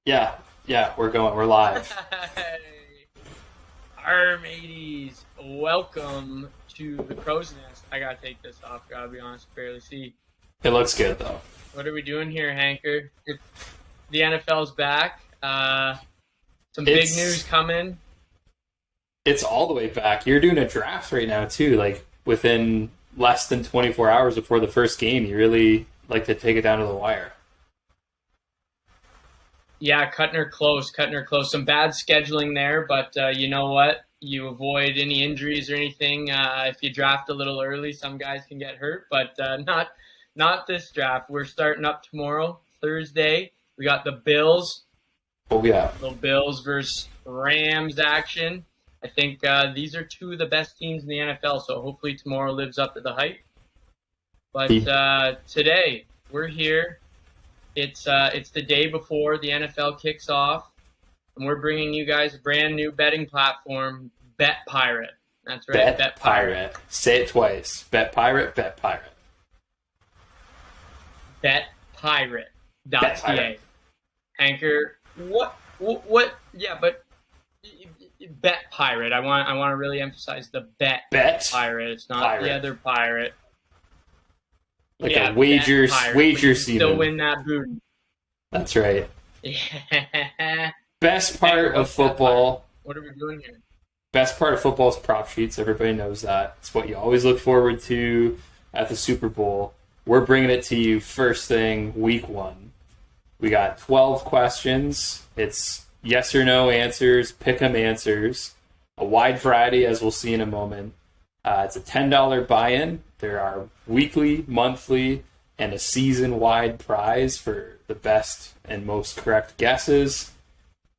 Yeah, yeah, we're going. We're live. Hey, our mateys, welcome to the crow's nest. I gotta take this off. Gotta be honest, barely see. It looks good though. What are we doing here, Hanker? The NFL's back. Some big news It's coming. it's all the way back. You're doing a draft right now too. Like within less than 24 hours before the first game, you really like to take it down to the wire. Yeah, cutting her close, cutting her close. Some bad scheduling there, but you know what? You avoid any injuries or anything if you draft a little early. Some guys can get hurt, but not this draft. We're starting up tomorrow, Thursday. We got the Bills, Oh yeah. little Bills versus Rams action. I think these are two of the best teams in the NFL, so hopefully tomorrow lives up to the hype. But The- today we're here. It's the day before the NFL kicks off, and we're bringing you guys a brand new betting platform, Bet Pirate. That's right, Bet Bet Pirate. Pirate. Say it twice. Bet Pirate. Bet Pirate. Bet BetPirate.ca. Pirate. Anchor, what? Yeah, but Bet Pirate. I want to really emphasize the Bet Bet Pirate. It's not the Pirate. other pirate. Like Yeah, a Bet wager Pirate. But wager you can still seaman. win that booty. That's right. Yeah. Best Anchor, part of what's Bet Pirate? football. What are we doing here? Best part of football is prop sheets. Everybody knows that. It's what you always look forward to at the Super Bowl. We're bringing it to you first thing, week one. We got 12 questions. It's yes or no answers, pick 'em answers, a wide variety, as we'll see in a moment. It's a $10 buy-in. There are weekly, monthly, and a season-wide prize for the best and most correct guesses.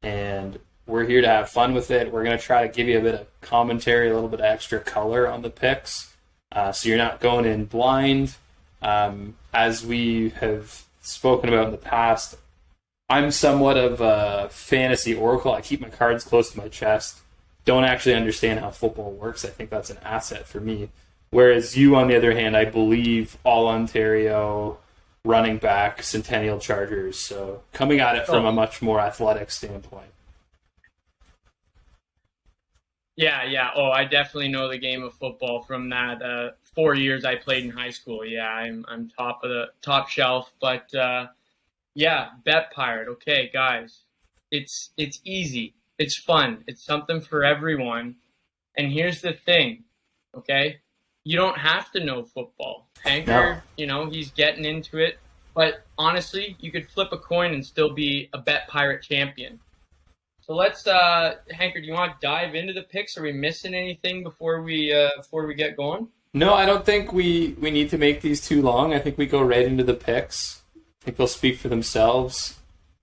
And we're here to have fun with it. We're going to try to give you a bit of commentary, a little bit of extra color on the picks, so you're not going in blind. As we have spoken about in the past, I'm somewhat of a fantasy oracle. I keep my cards close to my chest. Don't actually understand how football works. I think that's an asset for me. Whereas you, on the other hand, I believe all Ontario running back, Centennial Chargers. So coming at it from a much more athletic standpoint. Yeah. Oh, I definitely know the game of football from that 4 years I played in high school. Yeah, I'm top of the top shelf. But yeah, Bet Pirate. Okay, guys, it's easy. It's fun. It's something for everyone. And here's the thing, okay? You don't have to know football. No. Hanker, he's getting into it. But honestly, you could flip a coin and still be a Bet Pirate champion. So let's, Hanker, do you want to dive into the picks? Are we missing anything before we get going? No, I don't think we need to make these too long. I think we go right into the picks. I think they'll speak for themselves.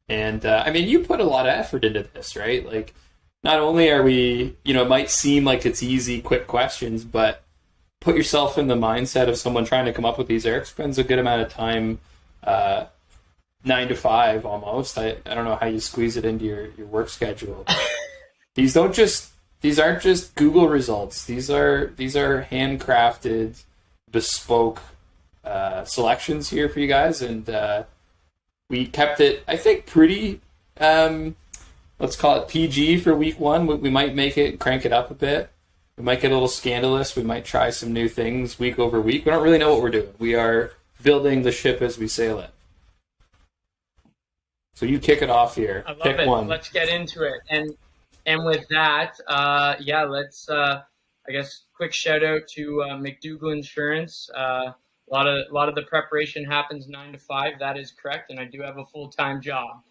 And, I mean, you put a lot of effort into this, right? Like, not only are we, it might seem like it's easy, quick questions, but put yourself in the mindset of someone trying to come up with these. Eric spends a good amount of time, 9 to 5 almost. I don't know how you squeeze it into your work schedule. These aren't just Google results. These are handcrafted, bespoke selections here for you guys, and we kept it, I think, pretty. Let's call it PG for week one. We might crank it up a bit. We might get a little scandalous. We might try some new things week over week. We don't really know what we're doing. We are building the ship as we sail it. So you kick it off here. I love Pick it. one. Let's get into it. And with that, yeah, let's. I guess quick shout out to McDougall Insurance. A lot of the preparation happens 9 to 5. That is correct, and I do have a full-time job.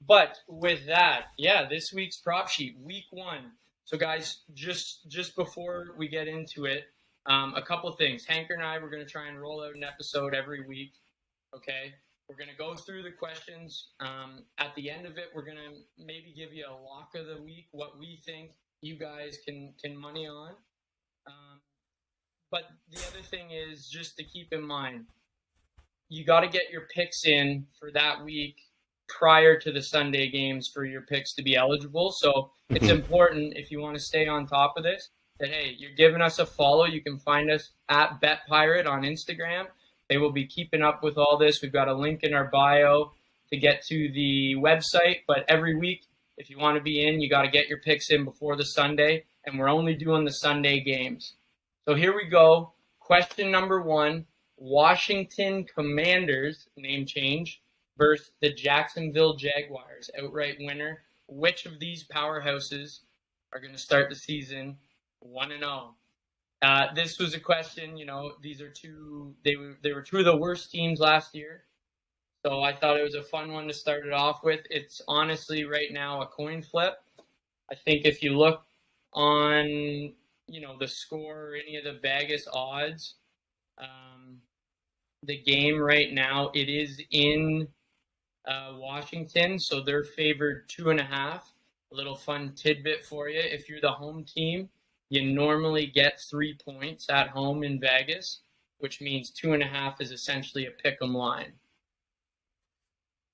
But with that, yeah, this week's prop sheet, week one. So guys, just before we get into it, a couple things. Hanker and I, we're going to try and roll out an episode every week. Okay. We're going to go through the questions. At the end of it, we're going to maybe give you a lock of the week, what we think you guys can money on. But the other thing is just to keep in mind, you got to get your picks in for that week prior to the Sunday games for your picks to be eligible. So it's important, if you want to stay on top of this, that, hey, you're giving us a follow. You can find us at BetPirate on Instagram. They will be keeping up with all this. We've got a link in our bio to get to the website. But every week, if you want to be in, you got to get your picks in before the Sunday. And we're only doing the Sunday games. So here we go. Question number 1. Washington Commanders, name change, versus the Jacksonville Jaguars, outright winner. Which of these powerhouses are going to start the season 1-0? This was a question, these are they were two of the worst teams last year. So I thought it was a fun one to start it off with. It's honestly right now a coin flip. I think if you look on, the score or any of the Vegas odds, the game right now, it is in Washington, so they're favored 2.5. A little fun tidbit for you. If you're the home team, you normally get 3 points at home in Vegas, which means 2.5 is essentially a pick'em line.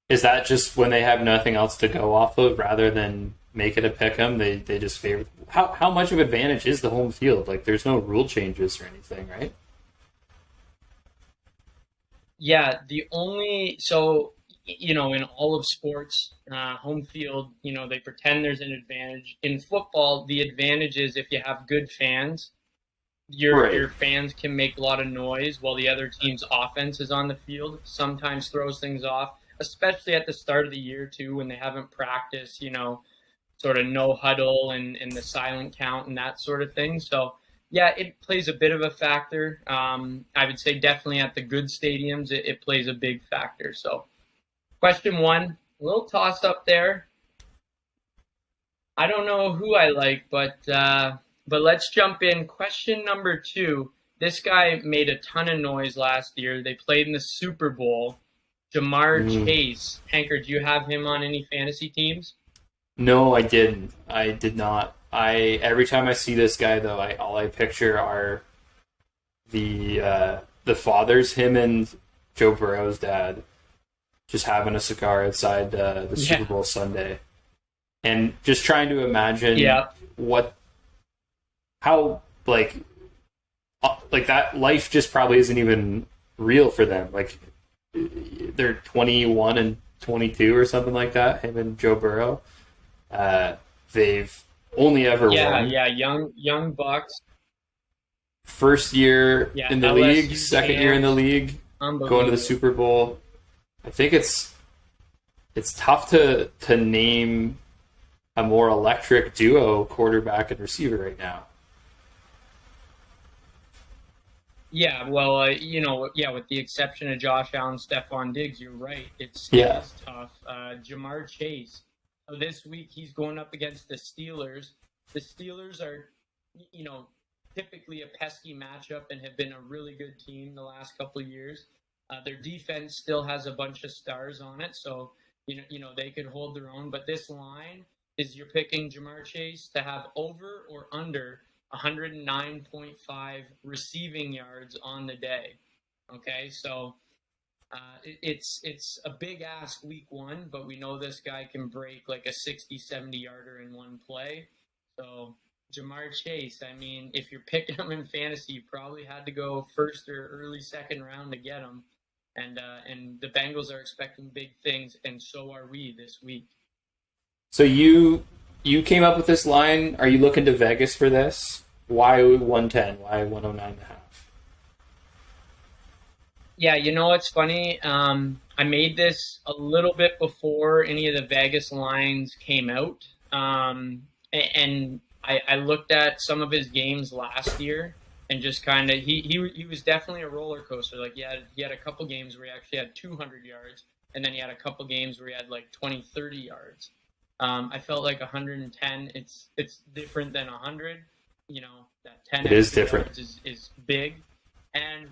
Is that just when they have nothing else to go off of rather than make it a pick'em? They just favor. How much of advantage is the home field? Like, there's no rule changes or anything, right? Yeah, in all of sports, home field, they pretend there's an advantage. In football, the advantage is if you have good fans, your fans can make a lot of noise while the other team's offense is on the field. Sometimes throws things off, especially at the start of the year, too, when they haven't practiced, sort of no huddle and the silent count and that sort of thing. So, yeah, it plays a bit of a factor. I would say definitely at the good stadiums, it plays a big factor. So, question 1, a little toss up there. I don't know who I like, but let's jump in. Question number 2. This guy made a ton of noise last year. They played in the Super Bowl. Jamar Chase. Hanker, do you have him on any fantasy teams? No, I didn't. I did not. Every time I see this guy, though, all I picture are the fathers, him and Joe Burrow's dad, just having a cigar outside the Super Bowl Sunday, and just trying to imagine how that life just probably isn't even real for them. Like, they're 21 and 22 or something like that. Him and Joe Burrow, they've only ever won. Young Bucks. First year in the LSU league, second year in the league, going to the Super Bowl. I think it's tough to name a more electric duo, quarterback and receiver, right now. Yeah, well, with the exception of Josh Allen, Stephon Diggs, you're right. It is tough. Jamar Chase. So this week he's going up against the Steelers. The Steelers are, typically a pesky matchup and have been a really good team the last couple of years. Their defense still has a bunch of stars on it, so they could hold their own. But this line is you're picking Jamar Chase to have over or under 109.5 receiving yards on the day. Okay, so it's a big ask week 1, but we know this guy can break like a 60, 70-yarder in one play. So Jamar Chase, I mean, if you're picking him in fantasy, you probably had to go first or early second round to get him. And the Bengals are expecting big things, and so are we this week. So you came up with this line. Are you looking to Vegas for this? Why 110? Why 109.5? Yeah, it's funny. I made this a little bit before any of the Vegas lines came out. And I looked at some of his games last year and just kind of, he was definitely a roller coaster. Like, he had a couple games where he actually had 200 yards, and then he had a couple games where he had like 20, 30 yards. I felt like 110, it's different than 100. That 10 it is different. Is big. And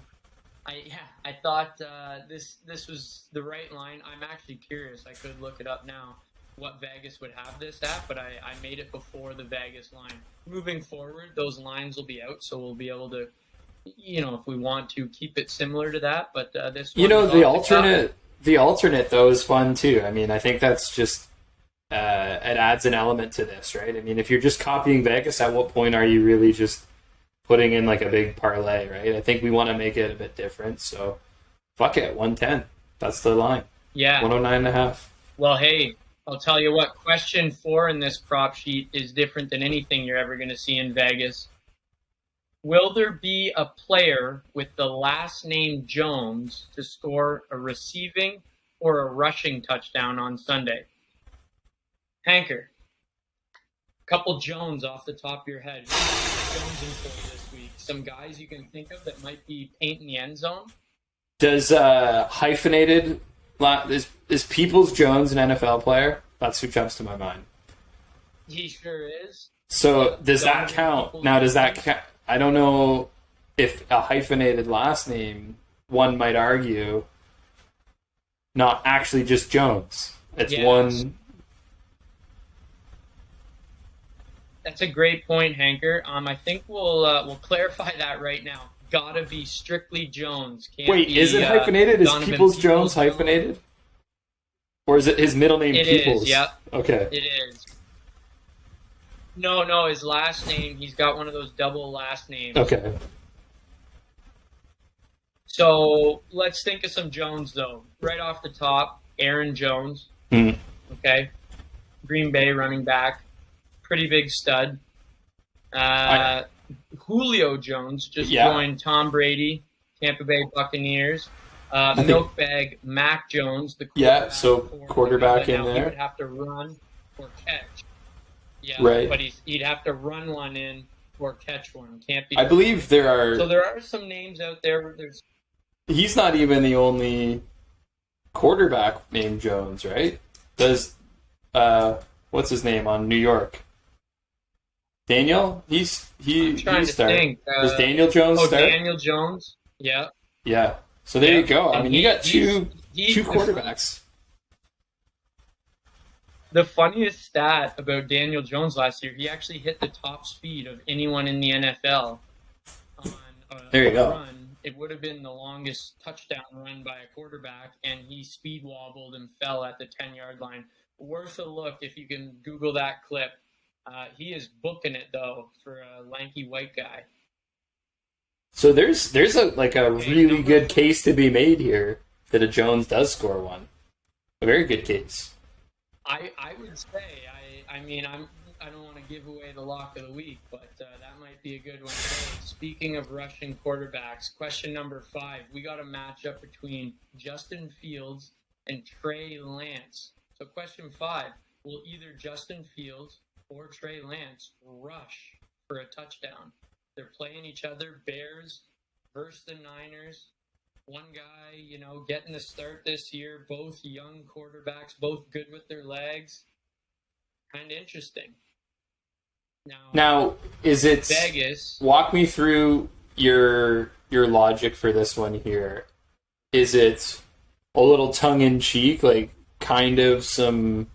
I thought this was the right line. I'm actually curious. I could look it up now what Vegas would have this at, but I made it before the Vegas line. Moving forward, those lines will be out, so we'll be able to, if we want to, keep it similar to that. But this one, the alternate though is fun too. I mean, I think that's just it adds an element to this, right? I mean, if you're just copying Vegas, at what point are you really just putting in like a big parlay, right? I think we want to make it a bit different, so fuck it, 110. That's the line. Yeah. 109.5. Well, hey, I'll tell you what. Question 4 in this prop sheet is different than anything you're ever going to see in Vegas. Will there be a player with the last name Jones to score a receiving or a rushing touchdown on Sunday? Hanker, couple Jones off the top of your head. Who's Jones in for this week? Some guys you can think of that might be painting the end zone? Does hyphenated is Peoples Jones an NFL player? That's who jumps to my mind. He sure is. So does that count? Now, does that count? I don't know if a hyphenated last name, one might argue, not actually just Jones. It's one. That's a great point, Hanker. I think we'll clarify that right now. Gotta be strictly Jones. Wait, is it hyphenated? Is Peoples Jones hyphenated? Or is it his middle name Peoples? It is, yeah. Okay. It is. No, his last name, he's got one of those double last names. Okay. So let's think of some Jones, though. Right off the top, Aaron Jones. Okay. Green Bay running back. Pretty big stud. Julio Jones just joined Tom Brady, Tampa Bay Buccaneers. Milkbag Mac Jones, the quarterback in there. He would have to run or catch. Yeah, right. But he'd have to run one in or catch one. Can't be. I believe there are. So there are some names out there where there's. He's not even the only quarterback named Jones, right? Does what's his name on New York? Daniel? He's think. Does Daniel Jones start? Daniel Jones. Yeah. Yeah. So there you go. I mean, you got two quarterbacks. The funniest stat about Daniel Jones last year, he actually hit the top speed of anyone in the NFL on a run. It would have been the longest touchdown run by a quarterback, and he speed wobbled and fell at the 10-yard line. Worth a look if you can Google that clip. He is booking it, though, for a lanky white guy. So there's a really good case to be made here that a Jones does score one. A very good case. I would say, I don't want to give away the lock of the week, but that might be a good one. Speaking of rushing quarterbacks, question number 5. We got a matchup between Justin Fields and Trey Lance. So question 5, will either Justin Fields or Trey Lance rush for a touchdown? They're playing each other, Bears versus the Niners. One guy, getting the start this year, both young quarterbacks, both good with their legs. Kind of interesting. Now, is it Vegas? Walk me through your logic for this one here. Is it a little tongue-in-cheek, like kind of some,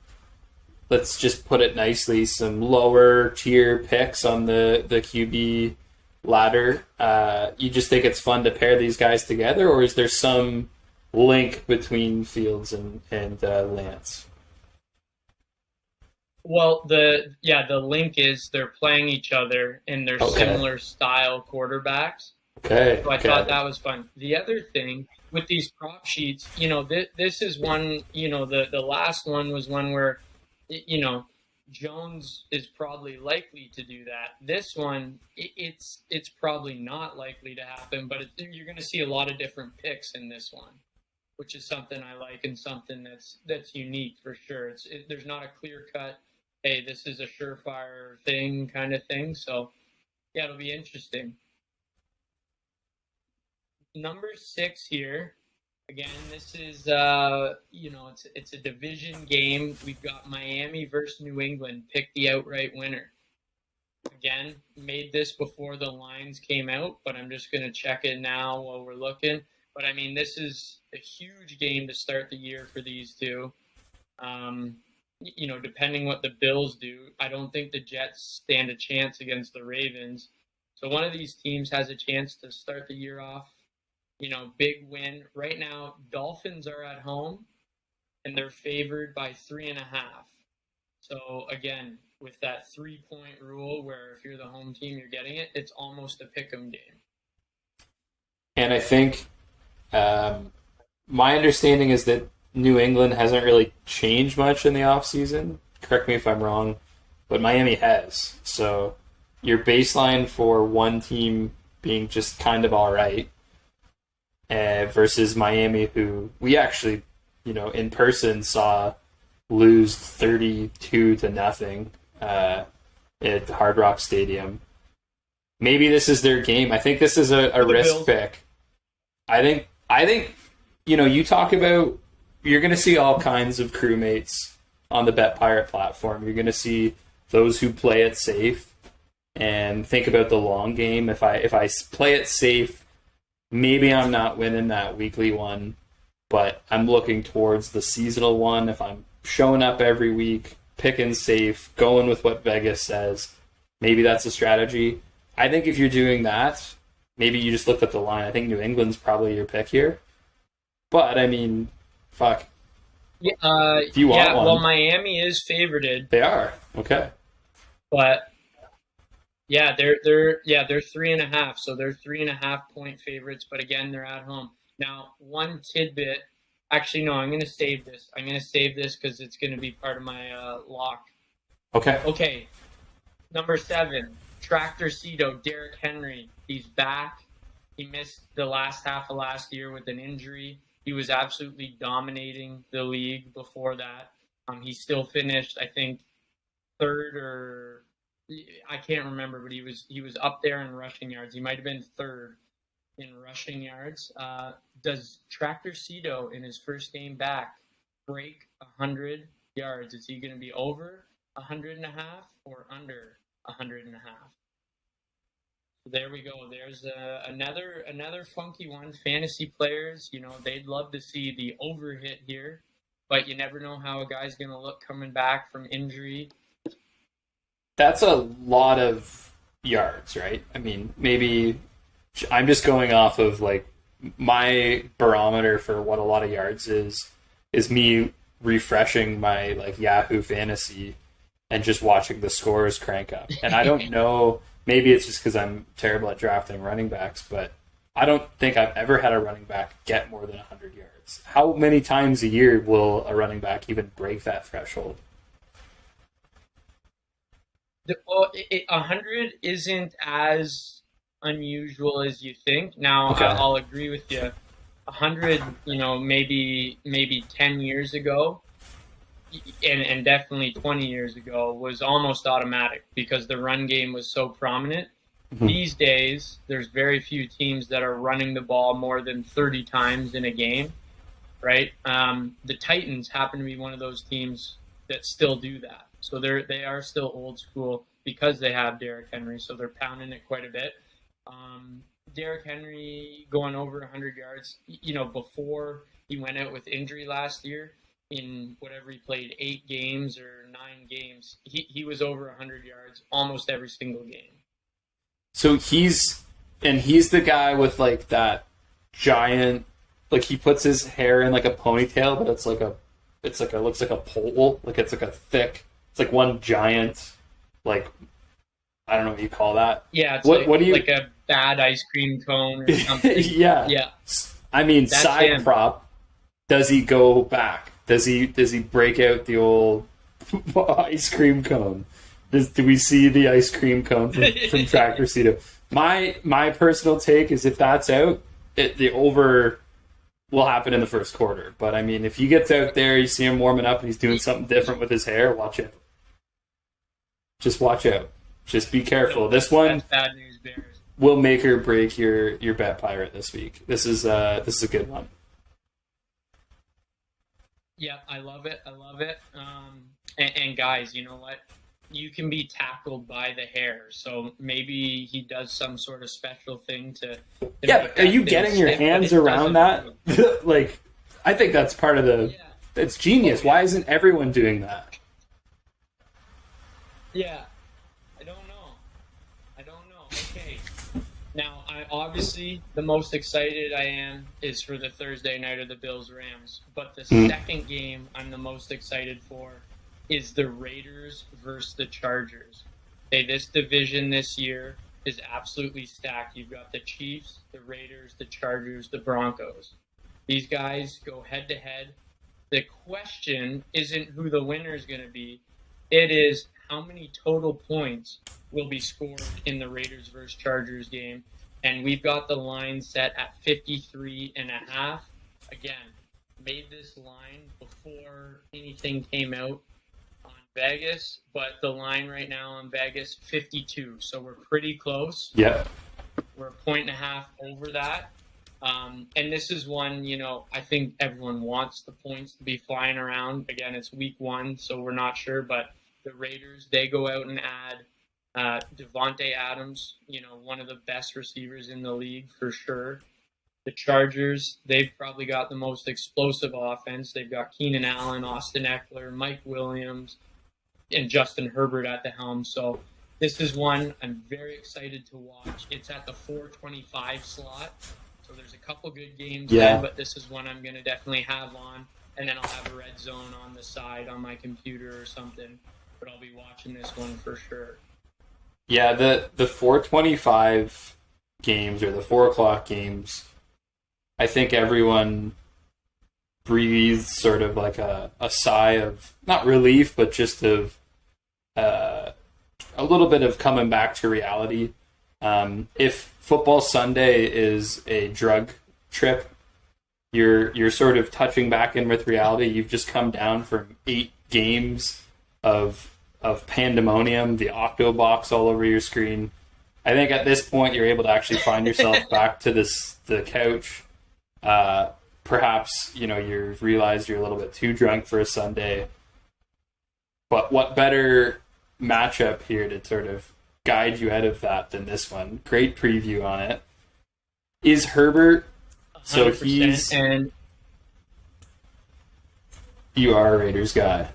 let's just put it nicely, some lower tier picks on the QB ladder? You just think it's fun to pair these guys together, or is there some link between Fields and Lance? Well, the link is they're playing each other and they're similar style quarterbacks. Okay. So I thought that was fun. The other thing with these prop sheets, this is one, the last one was one where, Jones is probably likely to do that. This one, it's probably not likely to happen, but you're going to see a lot of different picks in this one, which is something I like and something that's unique for sure. There's not a clear cut, hey, this is a surefire thing kind of thing. So yeah, it'll be interesting. Number 6 here. Again, this is, it's a division game. We've got Miami versus New England. Pick the outright winner. Again, made this before the lines came out, but I'm just going to check it now while we're looking. But, this is a huge game to start the year for these two. Depending what the Bills do, I don't think the Jets stand a chance against the Ravens. So one of these teams has a chance to start the year off, big win. Right now, Dolphins are at home, and they're favored by 3.5. So, again, with that 3-point rule where if you're the home team, you're getting it, it's almost a pick'em game. And I think my understanding is that New England hasn't really changed much in the offseason. Correct me if I'm wrong, but Miami has. So your baseline for one team being just kind of all right versus Miami, who we actually, in person saw lose 32-0 at Hard Rock Stadium. Maybe this is their game. I think this is a risk Bills. pick. I think you talk about, you're going to see all kinds of crewmates on the Bet Pirate platform. You're going to see those who play it safe and think about the long game. If I play it safe, maybe I'm not winning that weekly one, but I'm looking towards the seasonal one. If I'm showing up every week, picking safe, going with what Vegas says, maybe that's a strategy. I think if you're doing that, maybe you just looked at the line. I think New England's probably your pick here. But, I mean, fuck. If you want one. Well, Miami is favorited. They are. Okay. But yeah, they're 3.5, so they're 3.5 point favorites. But again, they're at home. Now, one tidbit. Actually, no, I'm going to save this. I'm going to save this because it's going to be part of my lock. Okay. Okay. Number 7, Tractor Cito, Derrick Henry. He's back. He missed the last half of last year with an injury. He was absolutely dominating the league before that. He still finished, I think, third, or I can't remember, but he was up there in rushing yards. He might have been third in rushing yards. Does Tractor Cito in his first game back break 100 yards? Is he going to be over 100.5 or under 100.5? There we go. There's another funky one. Fantasy players, they'd love to see the over hit here, but you never know how a guy's going to look coming back from injury. That's a lot of yards, right? I mean, maybe I'm just going off of like my barometer for what a lot of yards is me refreshing my like Yahoo Fantasy and just watching the scores crank up. And I don't know. Maybe it's just because I'm terrible at drafting running backs, but I don't think I've ever had a running back get more than 100 yards. How many times a year will a running back even break that threshold? 100 isn't as unusual as you think. Now, Okay. I'll agree with you. 100, maybe 10 years ago, and definitely 20 years ago, was almost automatic because the run game was so prominent. Mm-hmm. These days, there's very few teams that are running the ball more than 30 times in a game, right? The Titans happen to be one of those teams that still do that. So they are still old school because they have Derrick Henry, so they're pounding it quite a bit. Derrick Henry going over 100 yards, before he went out with injury last year, in whatever he played, 8 games or 9 games, he was over 100 yards almost every single game. So he's the guy with like that giant, like he puts his hair in like a ponytail, but it looks like a pole, like it's like a thick, it's like one giant, like I don't know what you call that. Yeah, it's what do you like a bad ice cream cone or something. Yeah. I mean, that's side him. Prop. Does he go back? Does he break out the old ice cream cone? Do we see the ice cream cone from Tractor Cito? My personal take is if that's out, the over will happen in the first quarter. But I mean, if he gets out there, you see him warming up and he's doing something different with his hair, watch out. Just watch out. Just be careful. This one bad news bears will make or break your Bet Pirate this week. This is a good one. Yeah, I love it. And guys, you know what? You can be tackled by the hair, so maybe he does some sort of special thing to yeah, are you getting your hands around that? Like, I think that's part of the... Yeah. It's genius. Oh, yeah. Why isn't everyone doing that? Yeah. I don't know. Okay. Now, obviously, the most excited I am is for the Thursday night of the Bills-Rams. But the second game I'm the most excited for is the Raiders versus the Chargers. Okay, this division this year is absolutely stacked. You've got the Chiefs, the Raiders, the Chargers, the Broncos. These guys go head-to-head. the question isn't who the winner is going to be. It is how many total points will be scored in the Raiders versus Chargers game. And we've got the line set at 53.5. Again, made this line before anything came out on Vegas, but the line right now on Vegas, 52. So we're pretty close. Yep. We're a 1.5 over that. And this is one, I think everyone wants the points to be flying around. Again, it's week 1, so we're not sure. But the Raiders, they go out and add Devontae Adams, one of the best receivers in the league for sure. The Chargers, they've probably got the most explosive offense. They've got Keenan Allen, Austin Eckler, Mike Williams, and Justin Herbert at the helm. So this is one I'm very excited to watch. It's at the 4:25 slot. So there's a couple good games there, but this is one I'm going to definitely have on. And then I'll have a red zone on the side on my computer or something. But I'll be watching this one for sure. Yeah, the 4:25 games or the 4 o'clock games, I think everyone breathes sort of like a sigh of, not relief, but just of a little bit of coming back to reality. If Football Sunday is a drug trip, you're sort of touching back in with reality. You've just come down from 8 games of pandemonium, the octo box all over your screen. I think at this point you're able to actually find yourself back to the couch. Perhaps you've realized you're a little bit too drunk for a Sunday. But what better matchup here to sort of guide you out of that than this one? Great preview on it. Is Herbert? So he's you are a Raiders guy.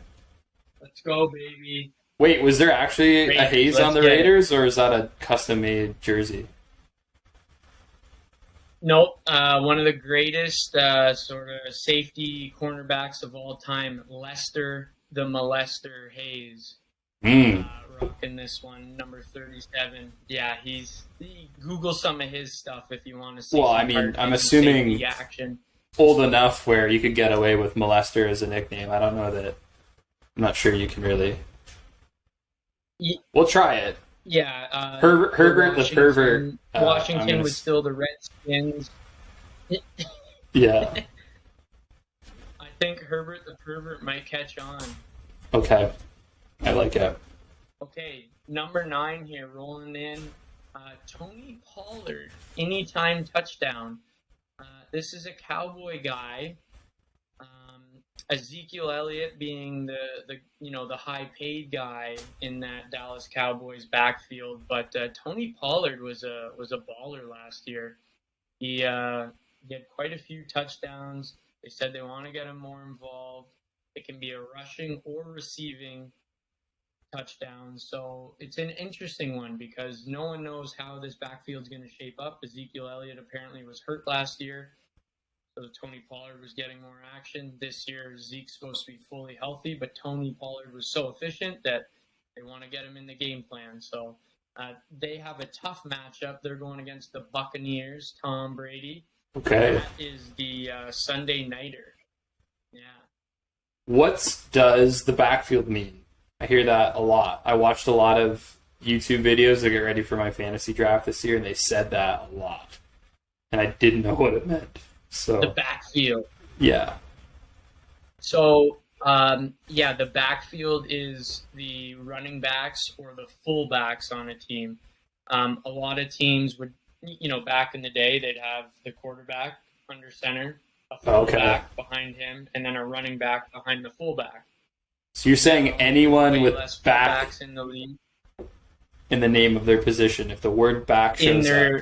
Let's go, baby. Wait, was there actually a haze on the Raiders, or is that a custom-made jersey? Nope. One of the greatest sort of safety cornerbacks of all time, Lester the Molester Hayes. Rocking this one, number 37. Yeah, Google some of his stuff if you want to see. Well, I mean, I'm assuming action. Old enough where you could get away with Molester as a nickname. I don't know that. I'm not sure you can really. We'll try it. Yeah. Herbert the pervert. Washington was still the Redskins. Yeah. I think Herbert the pervert might catch on. Okay. I like it. Okay, number 9 here, rolling in. Tony Pollard, anytime touchdown. This is a Cowboy guy. Ezekiel Elliott being the high paid guy in that Dallas Cowboys backfield, but Tony Pollard was a baller last year. He had quite a few touchdowns. They said they want to get him more involved. It can be a rushing or receiving touchdown. So it's an interesting one because no one knows how this backfield's going to shape up. Ezekiel Elliott apparently was hurt last year, so Tony Pollard was getting more action. This year, Zeke's supposed to be fully healthy, but Tony Pollard was so efficient that they want to get him in the game plan. So they have a tough matchup. They're going against the Buccaneers, Tom Brady. Okay. That is the Sunday nighter. Yeah. What does the backfield mean? I hear that a lot. I watched a lot of YouTube videos to get ready for my fantasy draft this year, and they said that a lot. And I didn't know what it meant. So the backfield. Yeah. So, the backfield is the running backs or the fullbacks on a team. A lot of teams would, back in the day, they'd have the quarterback under center, a fullback behind him, and then a running back behind the fullback. So you're saying anyone with back in the league in the name of their position, if the word back shows up.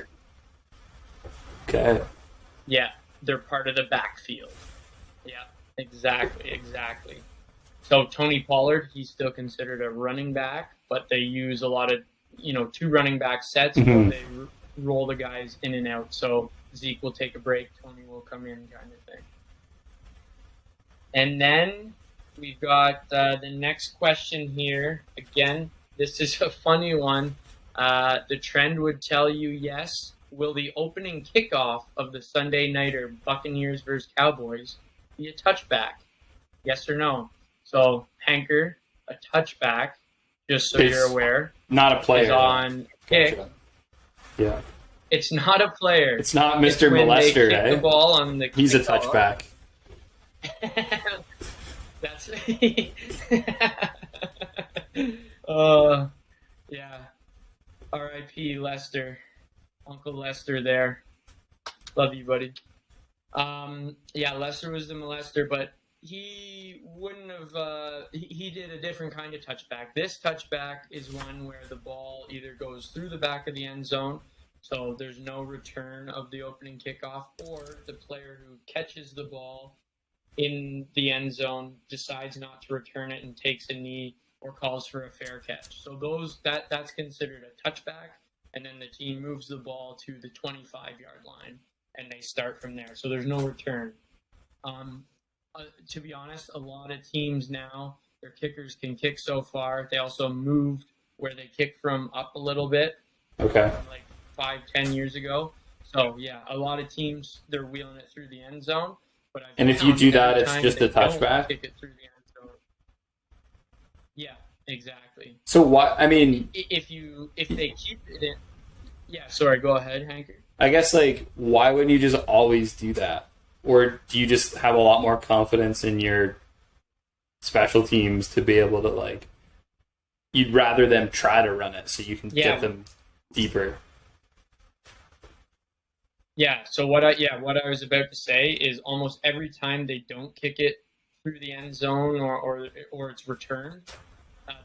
Okay. Yeah, they're part of the backfield. Yeah, exactly. So Tony Pollard, he's still considered a running back, but they use a lot of, 2 running back sets where they roll the guys in and out. So Zeke will take a break, Tony will come in kind of thing. And then we've got the next question here. Again, this is a funny one. The trend would tell you yes. Will the opening kickoff of the Sunday nighter Buccaneers versus Cowboys be a touchback? Yes or no? So, Hanker, a touchback, just so It's you're aware, not a is player. on kick. Gotcha. Yeah. It's not a player. It's not It's Mr. when they Molester, kick eh? the ball on the He's a kickoff. touchback. That's yeah. R.I.P. Lester, Uncle Lester. There, love you, buddy. Yeah, Lester was the molester, but he wouldn't have. He did a different kind of touchback. This touchback is one where the ball either goes through the back of the end zone, so there's no return of the opening kickoff, or the player who catches the ball in the end zone decides not to return it and takes a knee or calls for a fair catch. So that's considered a touchback, and then the team moves the ball to the 25-yard line and they start from there. So there's no return. To be honest, a lot of teams now, their kickers can kick so far. They also moved where they kick from up a little bit. Okay. Like 5-10 years ago. So yeah, a lot of teams, they're wheeling it through the end zone. But And if you do that, it's just a touchback? Kick it through the end zone. Yeah, exactly. So what? I mean, If they keep it in, yeah. Sorry, go ahead, Hanker. I guess like, why wouldn't you just always do that? Or do you just have a lot more confidence in your special teams to be able to like? You'd rather them try to run it so you can get them deeper. Yeah. So what I was about to say is almost every time they don't kick it through the end zone or it's returned,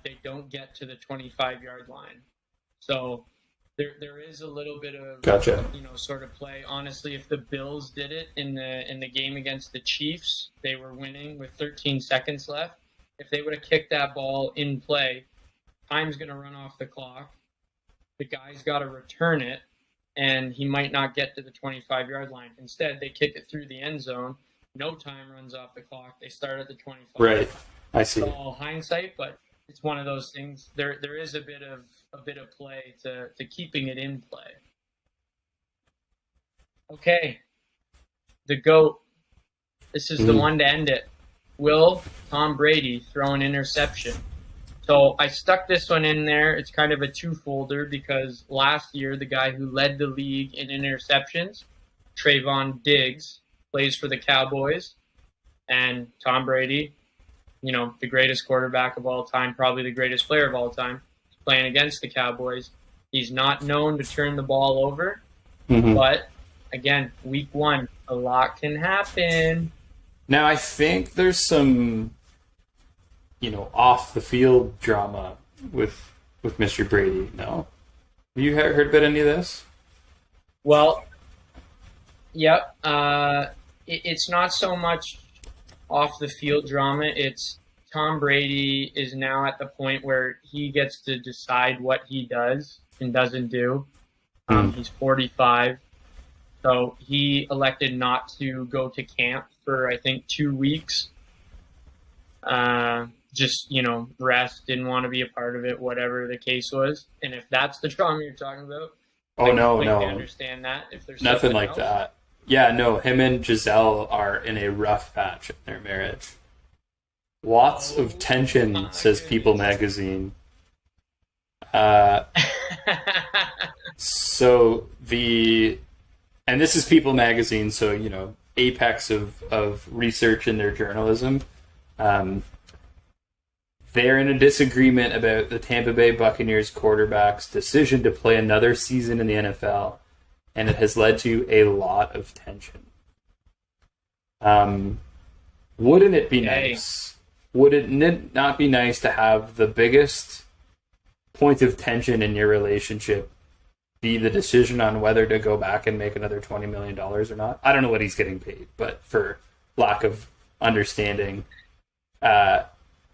they don't get to the 25-yard line. So there is a little bit of Gotcha. Sort of play. Honestly, if the Bills did it in the game against the Chiefs, they were winning with 13 seconds left. If they would have kicked that ball in play, time's going to run off the clock. The guy's got to return it, and he might not get to the 25-yard line. Instead, they kick it through the end zone. No time runs off the clock. They start at the 25. Right. I see. It's all hindsight, but it's one of those things. There is a bit of play to keeping it in play. Okay, the GOAT. This is the one to end it. Will Tom Brady throw an interception? So I stuck this one in there. It's kind of a two-folder because last year the guy who led the league in interceptions, Trayvon Diggs, plays for the Cowboys, and Tom Brady, the greatest quarterback of all time, probably the greatest player of all time, is playing against the Cowboys. He's not known to turn the ball over, but again, week one, a lot can happen. Now I think there's some off the field drama with Mr. Brady. No, have you heard about any of this? Well, yep. It's not so much off the field drama. It's Tom Brady is now at the point where he gets to decide what he does and doesn't do. He's 45, so he elected not to go to camp for I think 2 weeks. Just rest, didn't want to be a part of it, whatever the case was. And if that's the drama you're talking about, I completely understand that. If there's nothing like else. that. Yeah, no, him and Giselle are in a rough patch in their marriage. Lots of tension, says People magazine. So and this is People magazine, so apex of research in their journalism. They're in a disagreement about the Tampa Bay Buccaneers quarterback's decision to play another season in the NFL, and it has led to a lot of tension. Wouldn't it be nice? Would it not be nice to have the biggest point of tension in your relationship be the decision on whether to go back and make another $20 million or not? I don't know what he's getting paid, but for lack of understanding,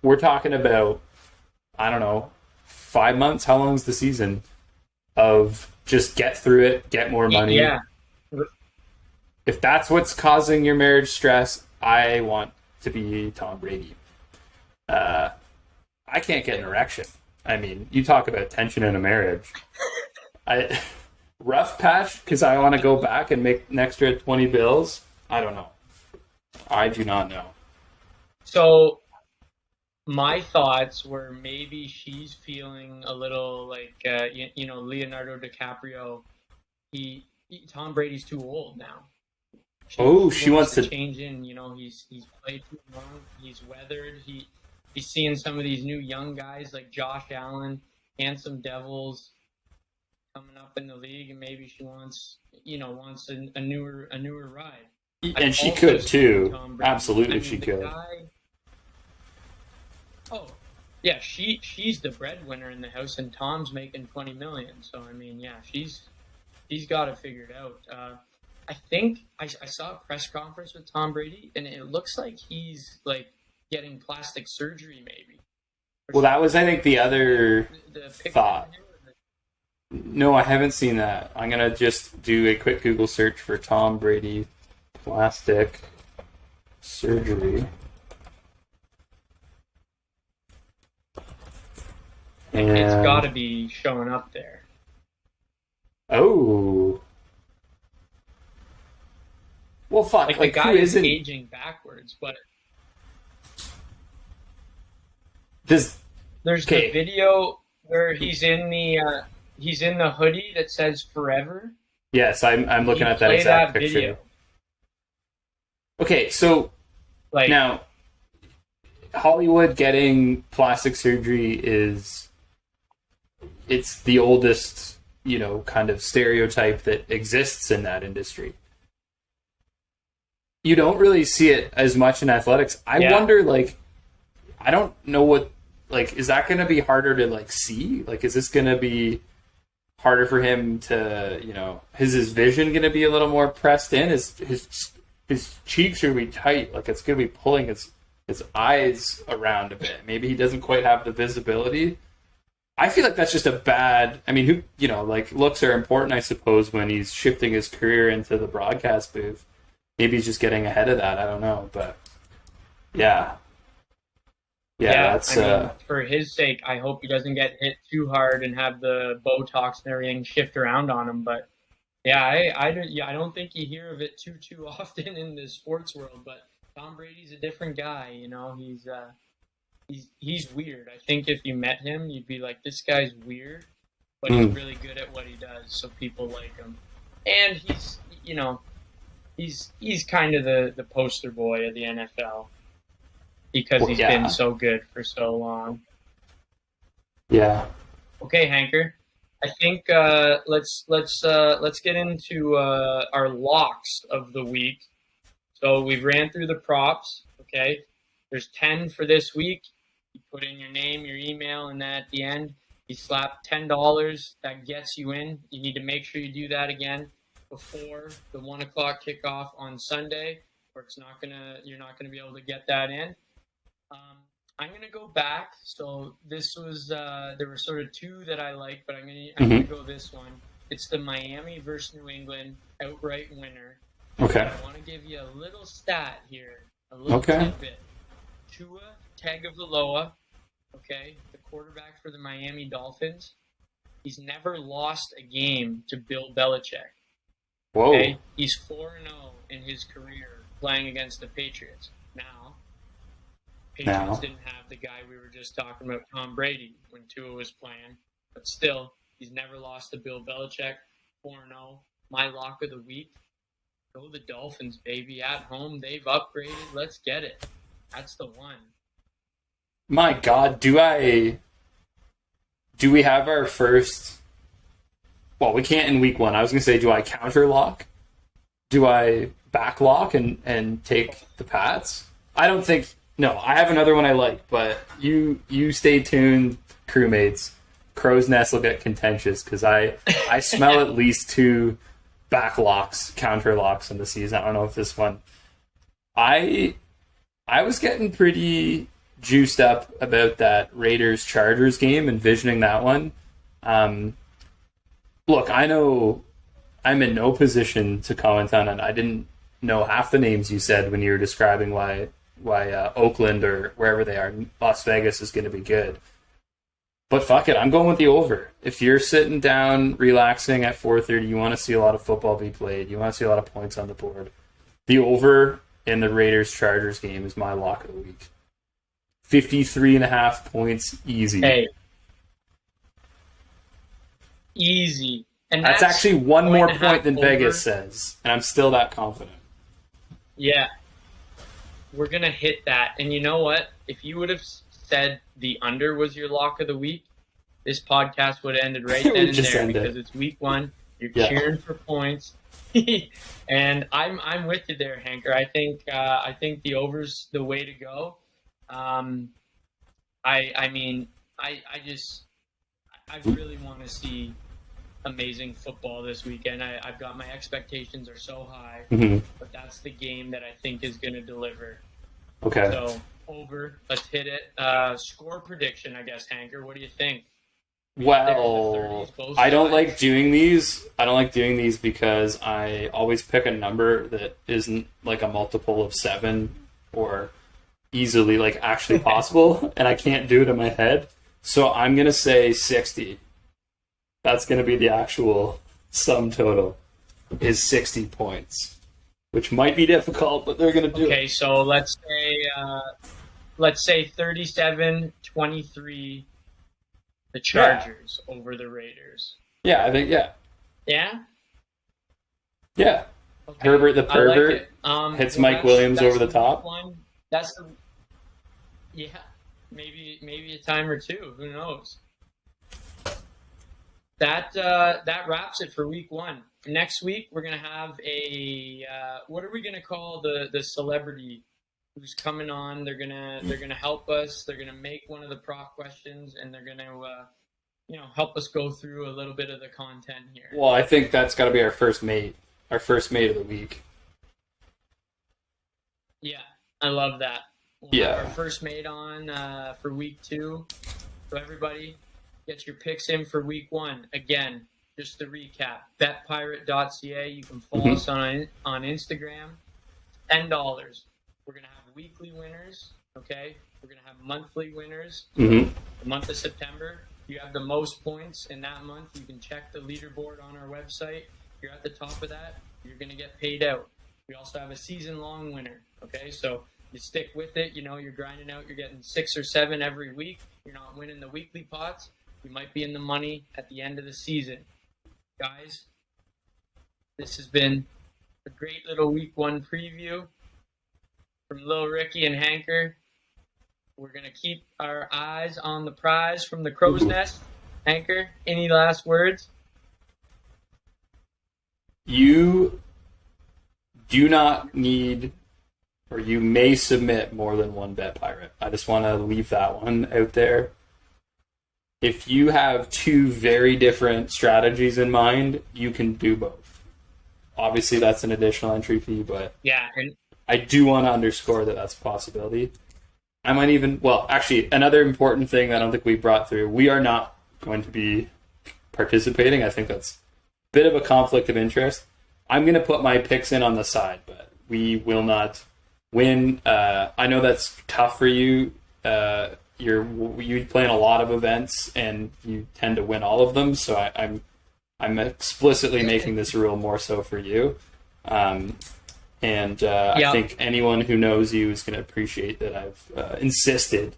we're talking about, 5 months. How long is the season? Of just get through it, get more money. Yeah. If that's what's causing your marriage stress, I want to be Tom Brady. I can't get an erection. I mean, you talk about tension in a marriage. Rough patch because I want to go back and make an extra 20 bills. I don't know. I do not know. So my thoughts were maybe she's feeling a little like Leonardo DiCaprio. Tom Brady's too old now. She wants To to. change in. He's played too long. He's weathered. He's seeing some of these new young guys like Josh Allen, handsome devils coming up in the league, and maybe she wants a newer ride. And she could too. Absolutely, she could. Oh, yeah, she's the breadwinner in the house, and Tom's making $20 million. So I mean, yeah, she's got it figured out. I think I saw a press conference with Tom Brady, and it looks like he's like getting plastic surgery, maybe. Well, that was, I think, the other thought. No, I haven't seen that. I'm gonna just do a quick Google search for Tom Brady plastic surgery. And it's got to be showing up there. Oh. Well, fuck. Like the guy is aging backwards, but there's the video where he's in the hoodie that says "Forever." Yes, I'm looking at that exact picture. Video. Okay, so now Hollywood getting plastic surgery it's the oldest, kind of stereotype that exists in that industry. You don't really see it as much in athletics. I wonder, I don't know what, is that going to be harder to, see? Is this going to be harder for him to, is his vision going to be a little more pressed in? His cheeks are going to be tight. It's going to be pulling his eyes around a bit. Maybe he doesn't quite have the visibility. I feel like that's just a bad... I mean, looks are important, I suppose, when he's shifting his career into the broadcast booth. Maybe he's just getting ahead of that. I don't know, but yeah, that's... for his sake, I hope he doesn't get hit too hard and have the Botox and everything shift around on him. But yeah, I don't think you hear of it too often in the sports world. But Tom Brady's a different guy. He's weird. I think if you met him, you'd be like, this guy's weird, but he's really good at what he does, so people like him. And he's kind of the poster boy of the NFL because he's been so good for so long. Yeah. Okay, Hanker. I think let's get into our locks of the week. So we've ran through the props. Okay, there's 10 for this week. You put in your name, your email, and that at the end, you slap $10. That gets you in. You need to make sure you do that again before the 1 o'clock kickoff on Sunday, or you're not gonna be able to get that in. I'm gonna go back. So this was there were sort of two that I like, but I'm gonna go this one. It's the Miami versus New England outright winner. Okay. I want to give you a little stat here, a little tidbit. Tua Tagovailoa, the quarterback for the Miami Dolphins, he's never lost a game to Bill Belichick. Whoa. Okay? He's 4-0 in his career playing against the Patriots. Now, Patriots didn't have the guy we were just talking about, Tom Brady, when Tua was playing. But still, he's never lost to Bill Belichick. 4-0. My lock of the week. Go the Dolphins, baby. At home, they've upgraded. Let's get it. That's the one. My God, do we have our first... Well, we can't in week one. I was going to say, do I counter lock? Do I back lock and take the Pats? I don't think... No, I have another one I like, but you stay tuned, crewmates. Crow's Nest will get contentious because I smell at least two back locks, counter locks in the season. I don't know if this one... I was getting pretty juiced up about that Raiders-Chargers game, envisioning that one. Look, I know I'm in no position to comment on it. I didn't know half the names you said when you were describing why Oakland or wherever they are, Las Vegas, is going to be good. But fuck it, I'm going with the over. If you're sitting down, relaxing at 4:30, you want to see a lot of football be played, you want to see a lot of points on the board, the over in the Raiders-Chargers game is my lock of the week. 53.5 points easy. Hey, easy. And That's actually one more point than over. Vegas says, and I'm still that confident. Yeah. We're going to hit that. And you know what? If you would have said the under was your lock of the week, this podcast would have ended right then and there because it's week 1. You're cheering for points. And I'm with you there, Hanker. I think the over's the way to go. I really want to see amazing football this weekend. I've got my expectations are so high, but that's the game that I think is going to deliver. Okay. So over, let's hit it. Score prediction, I guess, Hanker. What do you think? Well, I don't like doing these. I don't like doing these because I always pick a number that isn't like a multiple of 7 or easily like actually possible, and I can't do it in my head. So I'm going to say 60. That's going to be the actual sum total is 60 points, which might be difficult, but they're going to do it. Okay, so let's say 37-23 the Chargers over the Raiders. Yeah, I think Yeah? Yeah. Okay. Herbert the pervert hits Mike Williams over the top. Maybe a time or two. Who knows? That wraps it for week 1. Next week we're gonna have a what are we gonna call the celebrity who's coming on? They're gonna help us. They're gonna make one of the prop questions, and they're gonna help us go through a little bit of the content here. Well, I think that's got to be our first mate of the week. Yeah, I love that. We'll have our first mate on for week 2. So everybody, get your picks in for week 1. Again, just to recap, betpirate.ca. You can follow us on Instagram. $10. We're going to have weekly winners, okay? We're going to have monthly winners. The month of September, you have the most points in that month. You can check the leaderboard on our website. If you're at the top of that, you're going to get paid out. We also have a season-long winner, okay? So you stick with it. You're grinding out. You're getting 6 or 7 every week. You're not winning the weekly pots. You might be in the money at the end of the season. Guys, this has been a great little week 1 preview from Lil Ricky and Hanker. We're going to keep our eyes on the prize from the Crow's Nest. Hanker, any last words? You do not need, or you may submit more than one bet pirate. I just want to leave that one out there. If you have 2 very different strategies in mind, you can do both. Obviously, that's an additional entry fee, but and I do want to underscore that that's a possibility. I might even, actually, another important thing that I don't think we brought through, we are not going to be participating. I think that's a bit of a conflict of interest. I'm going to put my picks in on the side, but we will not win. I know that's tough for you. You play in a lot of events, and you tend to win all of them, so I'm explicitly making this rule more so for you. I think anyone who knows you is going to appreciate that I've insisted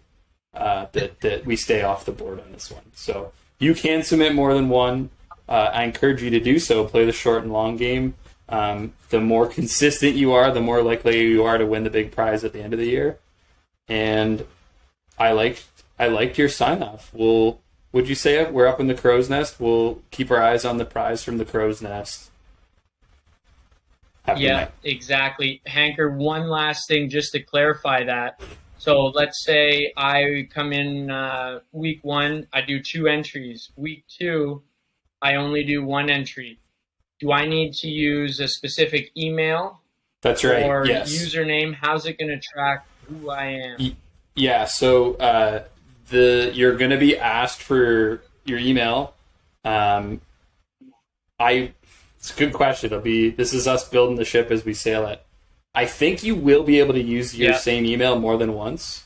that we stay off the board on this one. So you can submit more than one. I encourage you to do so. Play the short and long game. The more consistent you are, the more likely you are to win the big prize at the end of the year. And I liked your sign off. Would you say it? We're up in the Crow's Nest. We'll keep our eyes on the prize from the Crow's Nest. Exactly. Hanker, one last thing just to clarify that. So let's say I come in week 1, I do 2 entries. Week 2, I only do 1 entry. Do I need to use a specific email? That's right. Or yes. Username? How's it going to track who I am? Yeah. So you're going to be asked for your email. It's a good question. This is us building the ship as we sail it. I think you will be able to use your same email more than once.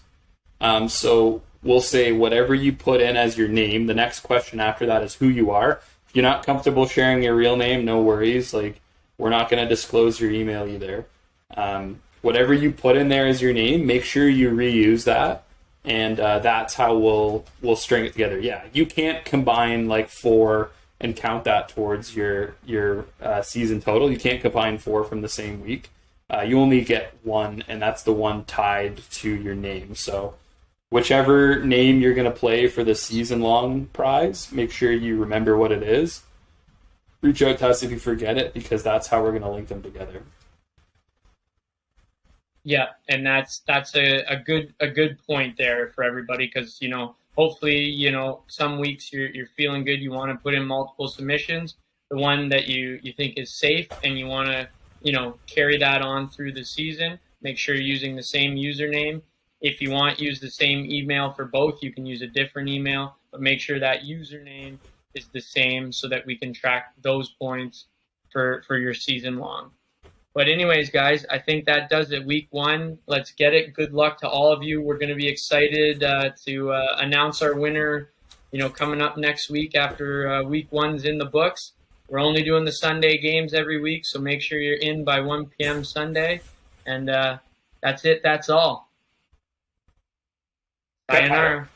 So we'll say whatever you put in as your name. The next question after that is who you are. If you're not comfortable sharing your real name, no worries. We're not going to disclose your email either. Whatever you put in there as your name, make sure you reuse that. and that's how we'll string it together. Yeah, you can't combine like 4 and count that towards your season total. You can't combine 4 from the same week. You only get 1, and that's the one tied to your name. So whichever name you're going to play for the season-long prize, make sure you remember what it is. Reach out to us if you forget it, because that's how we're going to link them together. Yeah, and that's a good point there for everybody, because hopefully some weeks you're feeling good, you want to put in multiple submissions, the one that you think is safe, and you want to carry that on through the season. Make sure you're using the same username. If you want, use the same email for both. You can use a different email, but make sure that username is the same so that we can track those points for your season long. But anyways, guys, I think that does it. Week 1, let's get it. Good luck to all of you. We're going to be excited to announce our winner, coming up next week after week 1's in the books. We're only doing the Sunday games every week, so make sure you're in by 1 p.m. Sunday. And that's it. That's all. Sayonara.